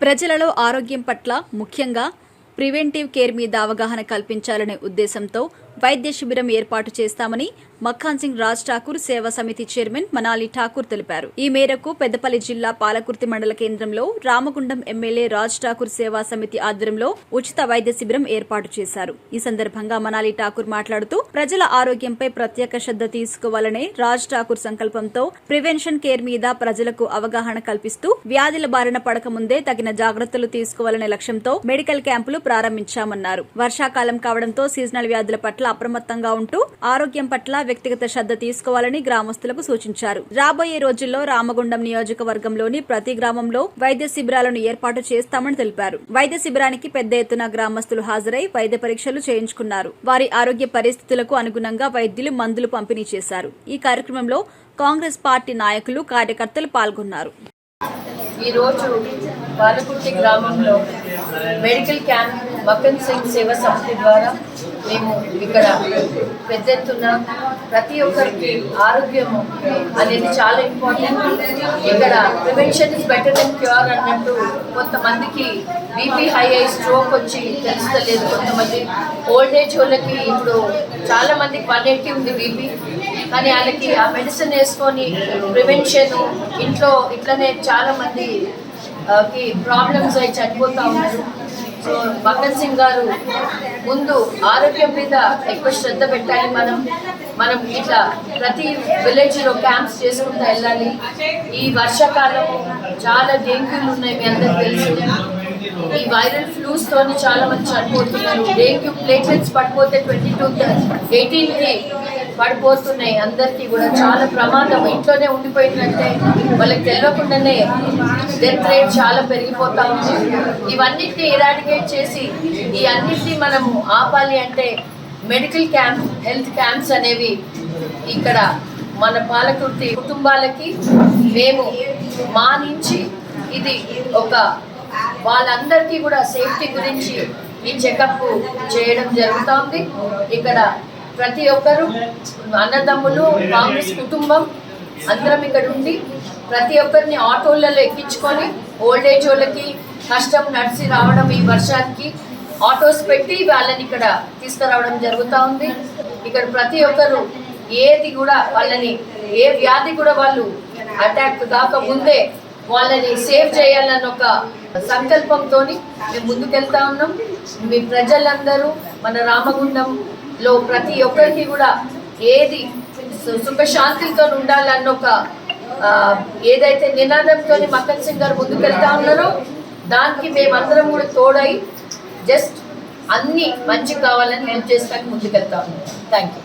ప్రజలలో ఆరోగ్యం పట్ల ముఖ్యంగా ప్రివెంటివ్ కేర్ మీద అవగాహన కల్పించాలనే ఉద్దేశంతో వైద్య శిబిరం ఏర్పాటు చేస్తామని మక్ఖాన్ సింగ్ రాజ్ ఠాకూర్ సేవా సమితి చైర్మన్ మనాలి ఠాకూర్ తెలిపారు. ఈ మేరకు పెద్దపల్లి జిల్లా పాలకుర్తి మండల కేంద్రంలో రామగుండం ఎమ్మెల్యే రాజ్ ఠాకూర్ సేవా సమితి ఆధ్వర్యంలో ఉచిత వైద్య శిబిరం ఏర్పాటు చేశారు. ఈ సందర్భంగా మనాలి ఠాకూర్ మాట్లాడుతూ ప్రజల ఆరోగ్యంపై ప్రత్యేక శ్రద్ధ తీసుకోవాలనే రాజ్ ఠాకూర్ సంకల్పంతో ప్రివెన్షన్ కేర్ మీద ప్రజలకు అవగాహన కల్పిస్తూ వ్యాధుల బారిన పడకముందే తగిన జాగ్రత్తలు తీసుకోవాలనే లక్ష్యంతో మెడికల్ క్యాంపులు ప్రారంభించామన్నారు. వర్షాకాలం కావడంతో సీజనల్ వ్యాధుల పట్ల అప్రమత్తంగా ఉంటూ ఆరోగ్యం పట్ల వ్యక్తిగత శ్రద్ధ తీసుకోవాలని గ్రామస్తులకు సూచించారు. రాబోయే రోజుల్లో రామగుండం నియోజకవర్గంలోని ప్రతి గ్రామంలో వైద్య శిబిరాలను ఏర్పాటు చేస్తామని తెలిపారు. వైద్య శిబిరానికి పెద్ద ఎత్తున గ్రామస్తులు హాజరై వైద్య పరీక్షలు చేయించుకున్నారు. వారి ఆరోగ్య పరిస్థితులకు అనుగుణంగా వైద్యులు మందులు పంపిణీ చేశారు. ఈ కార్యక్రమంలో కాంగ్రెస్ పార్టీ నాయకులు కార్యకర్తలు పాల్గొన్నారు. ఈ రోజు పాలకుర్తి గ్రామంలో మెడికల్ క్యాంప్ మక్కన్ సింగ్ సేవా సమితి ద్వారా మేము ఇక్కడ పెద్ద ఎత్తున ప్రతి ఒక్కరికి ఆరోగ్యము అనేది చాలా ఇంపార్టెంట్. ఇక్కడ prevention is better than cure అన్నట్టు కొంతమందికి బీపీ హై అయి స్ట్రోక్ వచ్చి తెలుస్తలేదు. కొంతమంది ఓల్డ్ ఏజ్ వాళ్ళకి ఇప్పుడు చాలా మందికి 180 ఉంది బీపీ, కానీ వాళ్ళకి ఆ మెడిసిన్ వేసుకొని ప్రివెన్షన్ ఇంట్లో ఇట్లనే చాలా మంది ప్రాబ్లమ్స్ అయి చనిపోతూ ఉన్నారు. సో మక్కన్ సింగ్ గారు ముందు ఆరోగ్యం మీద ఎక్కువ శ్రద్ధ పెట్టాలి. మనం ఇట్లా ప్రతి విలేజ్లో క్యాంప్స్ చేసుకుంటూ వెళ్ళాలి. ఈ వర్షాకాలము చాలా డెంగ్యూలు ఉన్నాయి, మీ అందరికి తెలుసు. ఈ వైరల్ ఫ్లూస్ తోని చాలా మంది చనిపోతున్నారు. డెంగ్యూ ప్లేట్లెట్స్ పడిపోతే 22-18కి పడిపోతున్నాయి. అందరికీ కూడా చాలా ప్రమాదం. ఇంట్లోనే ఉండిపోయిందంటే వాళ్ళకి తెలియకుండానే డెత్ రేట్ చాలా పెరిగిపోతా ఉంది. ఇవన్నిటిని ఇరాడికేట్ చేసి ఈ అన్నిటినీ మనము ఆపాలి అంటే మెడికల్ క్యాంప్, హెల్త్ క్యాంప్స్ అనేవి ఇక్కడ మన పాలకుర్తి కుటుంబాలకి మేము మా నుంచి ఇది ఒక వాళ్ళందరికీ కూడా సేఫ్టీ గురించి ఈ చెకప్ చేయడం జరుగుతుంది. ఇక్కడ ప్రతి ఒక్కరు అన్నదమ్ములు, కాంగ్రెస్ కుటుంబం అందరం ఇక్కడ ఉండి ప్రతి ఒక్కరిని ఆటోలలో ఎక్కించుకొని ఓల్డ్ ఏజ్ వాళ్ళకి కష్టం నడిచి రావడం ఈ వర్షానికి ఆటోస్ పెట్టి వాళ్ళని ఇక్కడ తీసుకురావడం జరుగుతూ ఉంది. ఇక్కడ ప్రతి ఒక్కరు ఏది కూడా వాళ్ళని ఏ వ్యాధి కూడా వాళ్ళు అటాక్ కాక ముందే వాళ్ళని సేవ్ చేయాలన్న ఒక సంకల్పంతో మేము ముందుకెళ్తా ఉన్నాం. మీ ప్రజలందరూ మన రామగుండంలో ప్రతి ఒక్కరికి కూడా ఏది సుఖశాంతితో ఉండాలన్న ఒక ఏదైతే నినాదంతో మక్కన్ సింగ్ గారు ముందుకెళ్తా ఉన్నారో దానికి మేమందరం కూడా తోడై జస్ట్ అన్ని మంచి కావాలని హెల్ప్ చేస్తానికి ముందుకెళ్తా ఉన్నాం. Thank you.